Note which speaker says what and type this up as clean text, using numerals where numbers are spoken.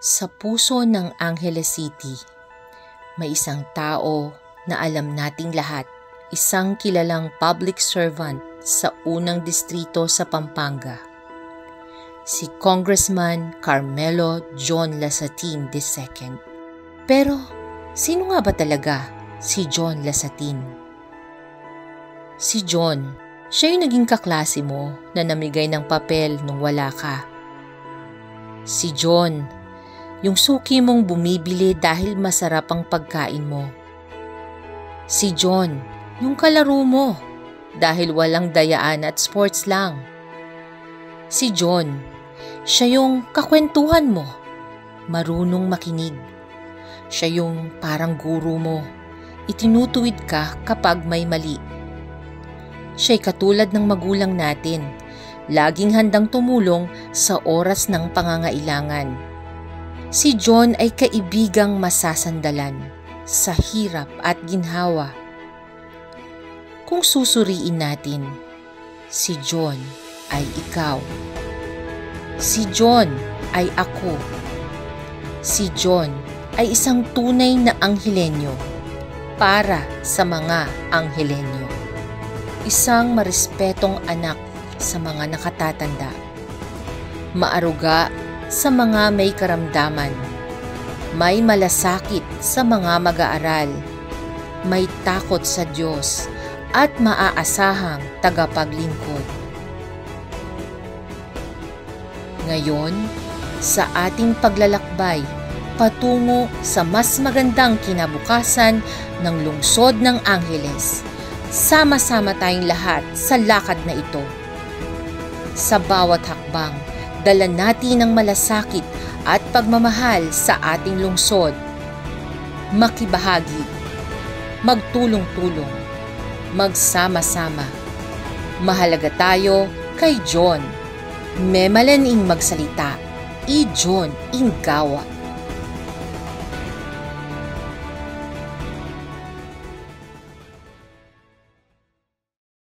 Speaker 1: Sa puso ng Angeles City, may isang tao na alam nating lahat, isang kilalang public servant sa unang distrito sa Pampanga. Si Congressman Carmelo John Lasatin II. Pero sino nga ba talaga si John Lasatin? Si John, siya yung naging kaklase mo na namigay ng papel nung wala ka. Si John, yung suki mong bumibili dahil masarap ang pagkain mo. Si John, yung kalaro mo dahil walang dayaan at sports lang. Si John, siya yung kakwentuhan mo, marunong makinig. Siya yung parang guro mo, itinutuwid ka kapag may mali. Siya'y katulad ng magulang natin, laging handang tumulong sa oras ng pangangailangan. Si John ay kaibigang masasandalan sa hirap at ginhawa. Kung susuriin natin, si John ay ikaw. Si John ay ako. Si John ay isang tunay na anghelenyo para sa mga anghelenyo. Isang marespetong anak sa mga nakatatanda. Maaruga sa mga may karamdaman. May malasakit sa mga mag-aaral. May takot sa Diyos at maaasahang tagapaglingkod. Ngayon, sa ating paglalakbay patungo sa mas magandang kinabukasan ng lungsod ng Angeles, sama-sama tayong lahat sa lakad na ito. Sa bawat hakbang, dala natin ang malasakit at pagmamahal sa ating lungsod. Makibahagi, magtulong-tulong, magsama-sama. Mahalaga tayo kay John. Memalaning magsalita, i John Ingawa.